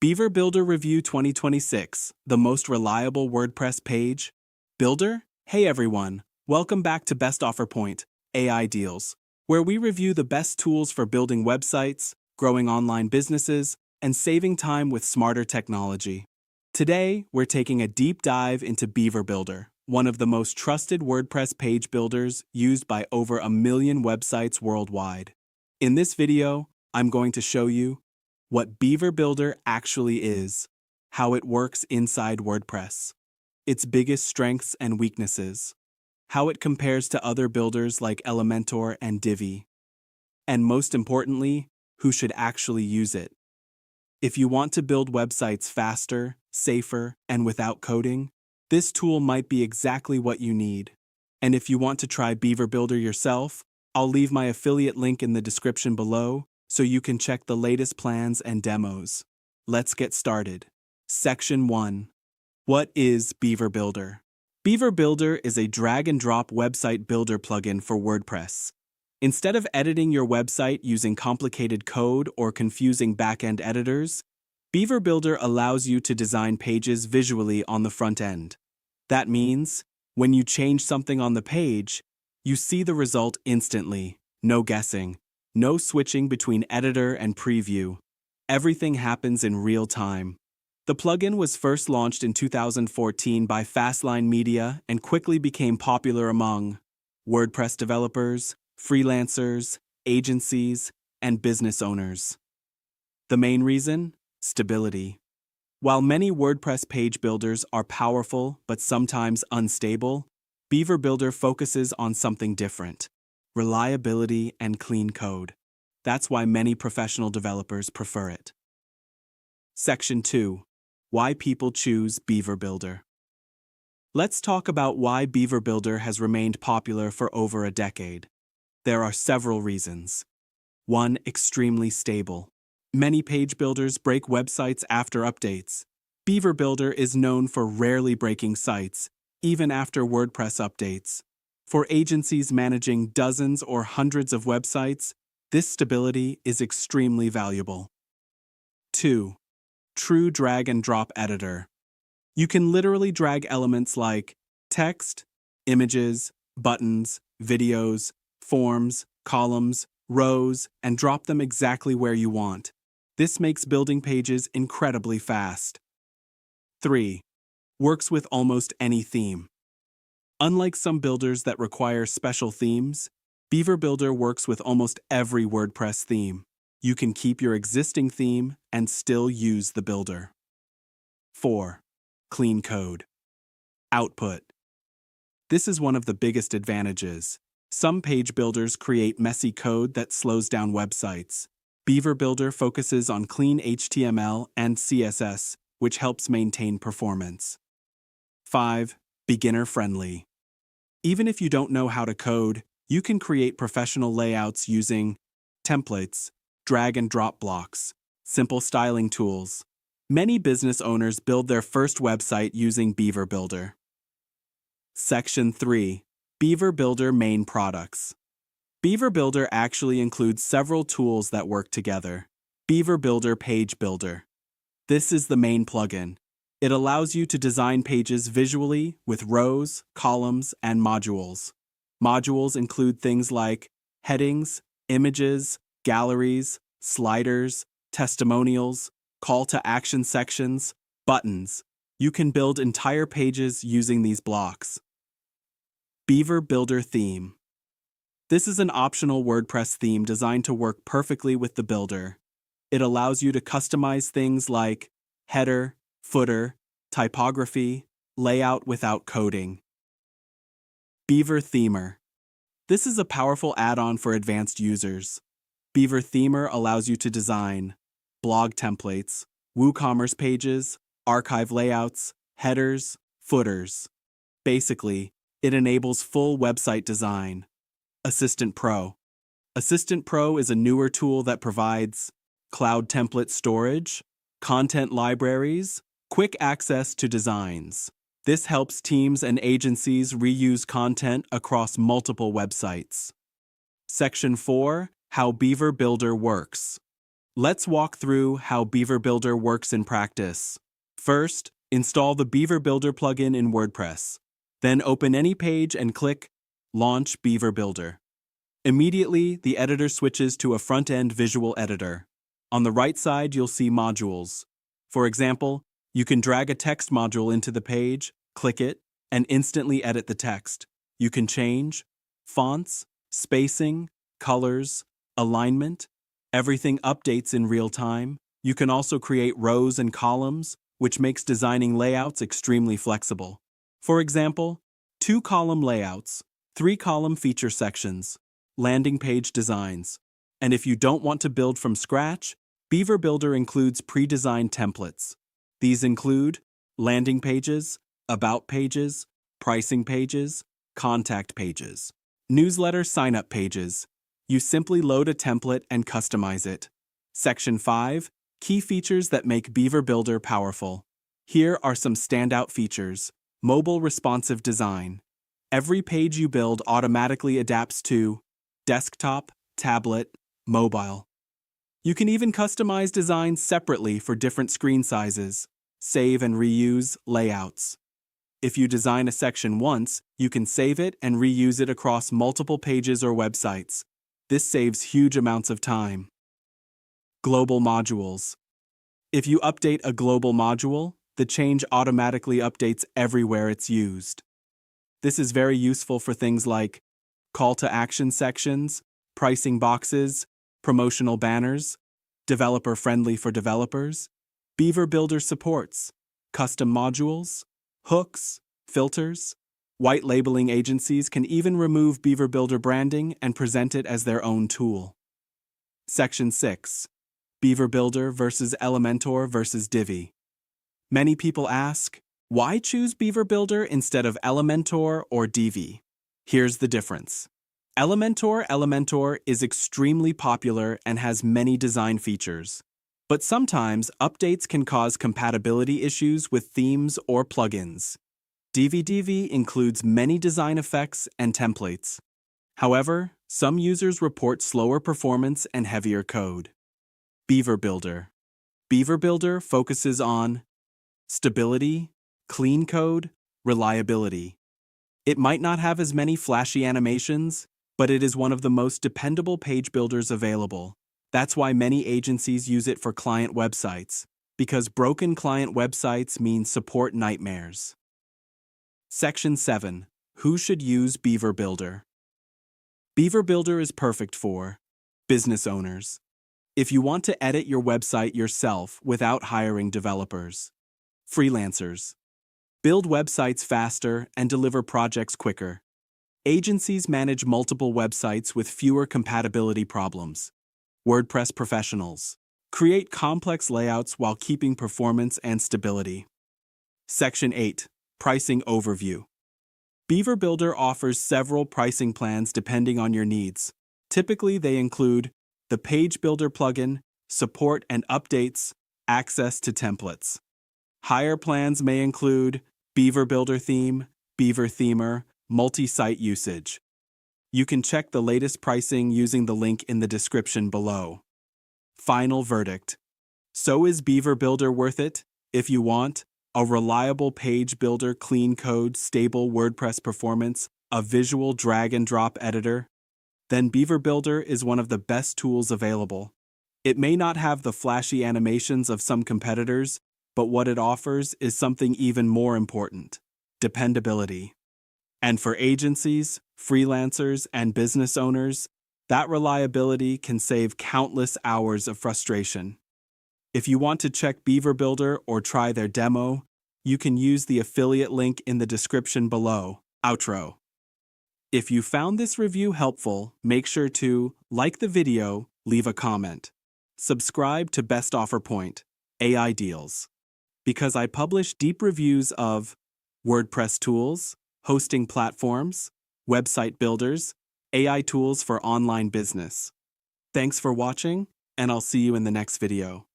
Beaver Builder Review 2026, the most reliable WordPress page builder? Hey everyone, welcome back to BestOfferPoint, AI Deals, where we review the best tools for building websites, growing online businesses, and saving time with smarter technology. Today, we're taking a deep dive into Beaver Builder, one of the most trusted WordPress page builders used by over 1 million websites worldwide. In this video, I'm going to show you what Beaver Builder actually is, how it works inside WordPress, its biggest strengths and weaknesses, how it compares to other builders like Elementor and Divi, and most importantly, who should actually use it. If you want to build websites faster, safer, and without coding, this tool might be exactly what you need. And if you want to try Beaver Builder yourself, I'll leave my affiliate link in the description below so you can check the latest plans and demos. Let's get started. Section 1. What is Beaver Builder? Beaver Builder is a drag-and-drop website builder plugin for WordPress. Instead of editing your website using complicated code or confusing back-end editors, Beaver Builder allows you to design pages visually on the front end. That means, when you change something on the page, you see the result instantly, no guessing. No switching between editor and preview. Everything happens in real time. The plugin was first launched in 2014 by Fastline Media and quickly became popular among WordPress developers, freelancers, agencies, and business owners. The main reason? Stability. While many WordPress page builders are powerful but sometimes unstable, Beaver Builder focuses on something different: reliability and clean code. That's why many professional developers prefer it. Section 2. Why people choose Beaver Builder. Let's talk about why Beaver Builder has remained popular for over a decade. There are several reasons. 1. Extremely stable. Many page builders break websites after updates. Beaver Builder is known for rarely breaking sites, even after WordPress updates. For agencies managing dozens or hundreds of websites, this stability is extremely valuable. 2. True drag-and-drop editor. You can literally drag elements like text, images, buttons, videos, forms, columns, rows, and drop them exactly where you want. This makes building pages incredibly fast. 3. Works with almost any theme. Unlike some builders that require special themes, Beaver Builder works with almost every WordPress theme. You can keep your existing theme and still use the builder. 4. Clean code. Output. This is one of the biggest advantages. Some page builders create messy code that slows down websites. Beaver Builder focuses on clean HTML and CSS, which helps maintain performance. 5. Beginner-friendly. Even if you don't know how to code, you can create professional layouts using templates, drag-and-drop blocks, simple styling tools. Many business owners build their first website using Beaver Builder. Section 3. Beaver Builder Main Products. Beaver Builder actually includes several tools that work together. Beaver Builder Page Builder. This is the main plugin. It allows you to design pages visually with rows, columns, and modules. Modules include things like headings, images, galleries, sliders, testimonials, call to action sections, buttons. You can build entire pages using these blocks. Beaver Builder Theme. This is an optional WordPress theme designed to work perfectly with the builder. It allows you to customize things like header, footer, typography, layout without coding. Beaver Themer. This is a powerful add-on for advanced users. Beaver Themer allows you to design blog templates, WooCommerce pages, archive layouts, headers, footers. Basically, it enables full website design. Assistant Pro. Assistant Pro is a newer tool that provides cloud template storage, content libraries, quick access to designs. This helps teams and agencies reuse content across multiple websites. Section 4. How Beaver Builder works. Let's walk through how Beaver Builder works in practice. First, install the Beaver Builder plugin in WordPress. Then open any page and click Launch Beaver Builder. Immediately, the editor switches to a front-end visual editor. On the right side, you'll see modules. For example, you can drag a text module into the page, click it, and instantly edit the text. You can change fonts, spacing, colors, alignment. Everything updates in real time. You can also create rows and columns, which makes designing layouts extremely flexible. For example, 2-column layouts, 3-column feature sections, landing page designs. And if you don't want to build from scratch, Beaver Builder includes pre-designed templates. These include landing pages, about pages, pricing pages, contact pages, newsletter sign-up pages. You simply load a template and customize it. Section 5. Key features that make Beaver Builder powerful. Here are some standout features. Mobile responsive design. Every page you build automatically adapts to desktop, tablet, mobile. You can even customize designs separately for different screen sizes. Save and reuse layouts. If you design a section once, you can save it and reuse it across multiple pages or websites. This saves huge amounts of time. Global modules. If you update a global module, the change automatically updates everywhere it's used. This is very useful for things like call to action sections, pricing boxes, promotional banners, developer-friendly for developers. Beaver Builder supports custom modules, hooks, filters. White labeling agencies can even remove Beaver Builder branding and present it as their own tool. Section 6. Beaver Builder versus Elementor versus Divi. Many people ask, why choose Beaver Builder instead of Elementor or Divi? Here's the difference. Elementor is extremely popular and has many design features. But sometimes updates can cause compatibility issues with themes or plugins. Divi includes many design effects and templates. However, some users report slower performance and heavier code. Beaver Builder. Beaver Builder focuses on stability, clean code, reliability. It might not have as many flashy animations, but it is one of the most dependable page builders available. That's why many agencies use it for client websites, because broken client websites mean support nightmares. Section 7. Who should use Beaver Builder? Beaver Builder is perfect for business owners. If you want to edit your website yourself without hiring developers. Freelancers. Build websites faster and deliver projects quicker. Agencies manage multiple websites with fewer compatibility problems. WordPress professionals. Create complex layouts while keeping performance and stability. Section 8. Pricing overview. Beaver Builder offers several pricing plans depending on your needs. Typically, they include the Page Builder plugin, support and updates, access to templates. Higher plans may include Beaver Builder theme, Beaver Themer, multi-site usage. You can check the latest pricing using the link in the description below. Final verdict. So is Beaver Builder worth it? If you want a reliable page builder, clean code, stable WordPress performance, a visual drag-and-drop editor, then Beaver Builder is one of the best tools available. It may not have the flashy animations of some competitors, but what it offers is something even more important: dependability. And for agencies, freelancers, and business owners, that reliability can save countless hours of frustration. If you want to check Beaver Builder or try their demo, you can use the affiliate link in the description below. Outro. If you found this review helpful, make sure to like the video, leave a comment. Subscribe to BestOfferPoint, AI Deals, because I publish deep reviews of WordPress tools, hosting platforms, website builders, AI tools for online business. Thanks for watching, and I'll see you in the next video.